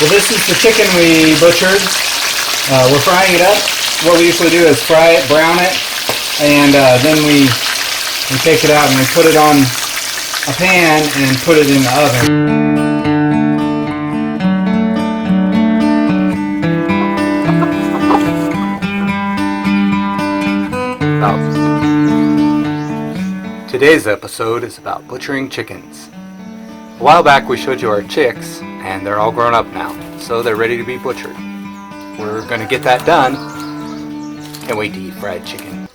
Well, this is the chicken we butchered. We're frying it up. What we usually do is fry it, brown it, and then we take it out and we put it on a pan and put it in the oven. Today's episode is about butchering chickens. A while back we showed you our chicks, and they're all grown up now, so they're ready to be butchered. We're going to get that done. Can't wait to eat fried chicken.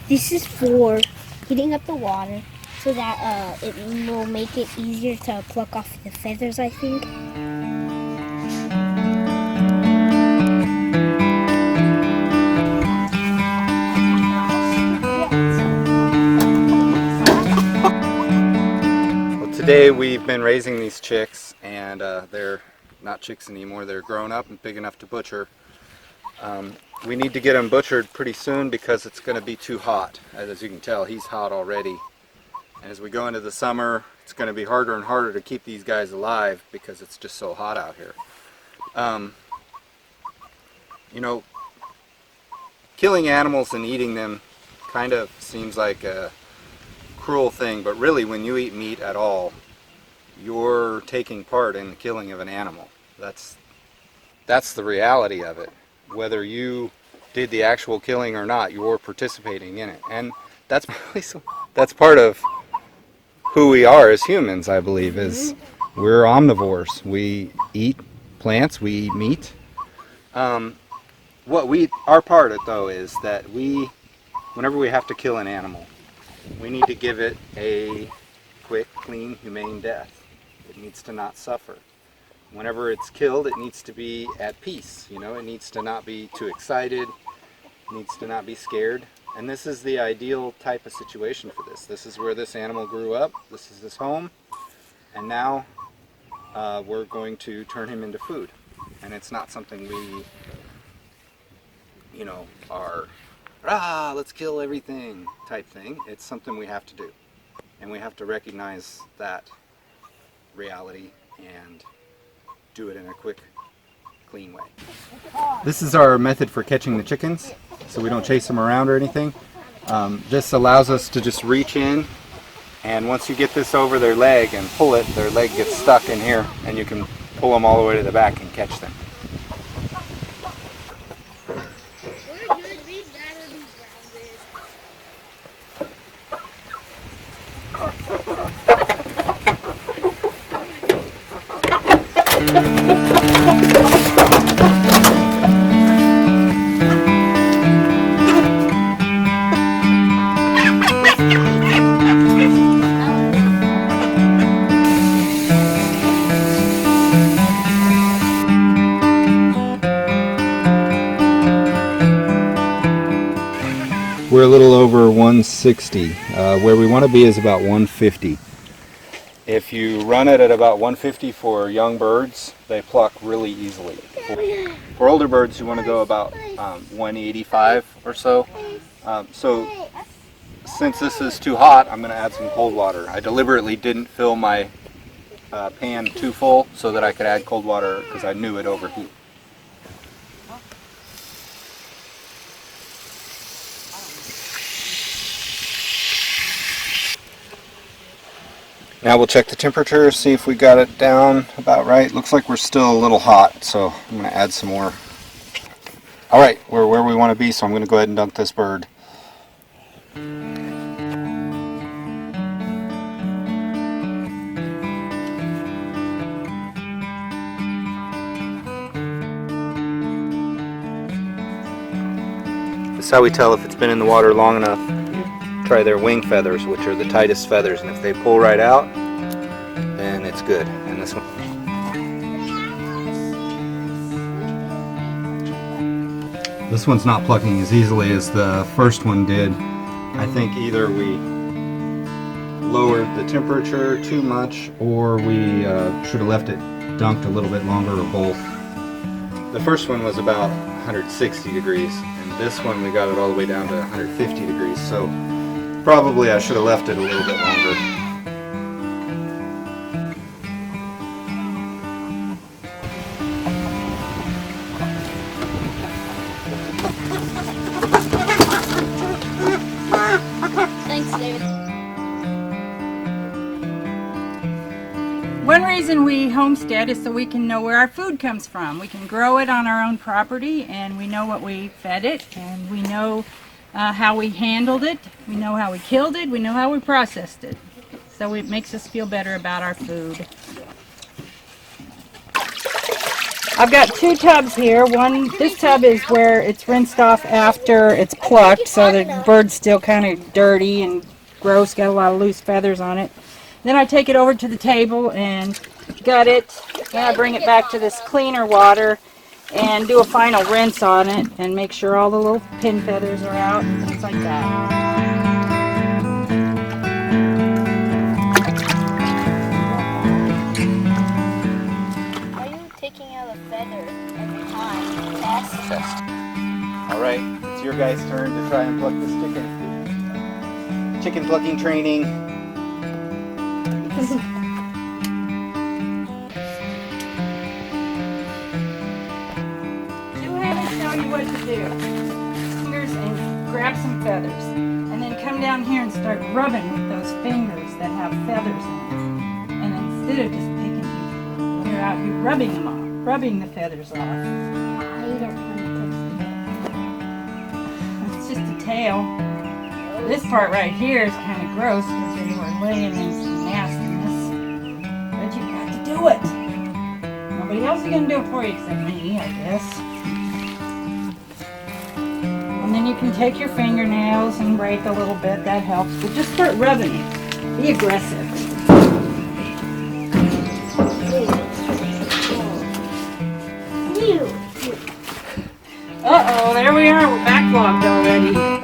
This is for heating up the water so that it will make it easier to pluck off the feathers, I think. Well, today we've been raising these chicks, and they're not chicks anymore. They're grown up and big enough to butcher. We need to get them butchered pretty soon because it's going to be too hot. As you can tell, he's hot already. And as we go into the summer, it's going to be harder and harder to keep these guys alive because it's just so hot out here. You know, killing animals and eating them kind of seems like a cruel thing, but really when you eat meat at all, you're taking part in the killing of an animal. That's the reality of it. Whether you did the actual killing or not, you're participating in it. And that's part of who we are as humans, I believe, is we're omnivores. We eat plants, we eat meat. Our part of it though is that whenever we have to kill an animal, we need to give it a quick, clean, humane death. It needs to not suffer. Whenever it's killed, it needs to be at peace. You know, it needs to not be too excited. It needs to not be scared. And this is the ideal type of situation for this. This is where this animal grew up. This is his home. And now we're going to turn him into food. And it's not something we, are, let's kill everything type thing. It's something we have to do. And we have to recognize that reality and do it in a quick, clean way. This is our method for catching the chickens, so we don't chase them around or anything. This allows us to just reach in, and once you get this over their leg and pull it, their leg gets stuck in here, and you can pull them all the way to the back and catch them. We're a little over 160. Where we want to be is about 150. If you run it at about 150 for young birds, they pluck really easily. For older birds, you want to go about 185 or so. So since this is too hot, I'm going to add some cold water. I deliberately didn't fill my pan too full so that I could add cold water because I knew it overheat. Now we'll check the temperature, see if we got it down about right. Looks like we're still a little hot, so I'm going to add some more. Alright, we're where we want to be, so I'm going to go ahead and dunk this bird. This is how we tell if it's been in the water long enough. Try their wing feathers, which are the tightest feathers, and if they pull right out, then it's good. And this one, this one's not plucking as easily as the first one did. I think either we lowered the temperature too much, or we should have left it dunked a little bit longer or both. The first one was about 160 degrees, and this one we got it all the way down to 150 degrees, so probably I should have left it a little bit longer. Thanks, David. One reason we homestead is so we can know where our food comes from. We can grow it on our own property, and we know what we fed it, and we know how we handled it, we know how we killed it, we know how we processed it. So it makes us feel better about our food. I've got 2 tubs here. This tub is where it's rinsed off after it's plucked, so the bird's still kind of dirty and gross, got a lot of loose feathers on it. Then I take it over to the table and gut it. Then I bring it back to this cleaner water and do a final rinse on it and make sure all the little pin feathers are out and things like that. Are you taking out a feather every time? Test? Alright, it's your guys' turn to try and pluck this chicken. Chicken plucking training. Tell you what to do. Fingers and grab some feathers, and then come down here and start rubbing with those fingers that have feathers in them. And instead of just picking, you're out, you're rubbing them off, rubbing the feathers off. I don't want to It's just a tail. This part right here is kind of gross because they were laying in some nastiness, but you got to do it. Nobody else is gonna do it for you except me, I guess. And then you can take your fingernails and rake a little bit, that helps. But just start rubbing it. Be aggressive. Uh-oh, there we are. We're backlogged already.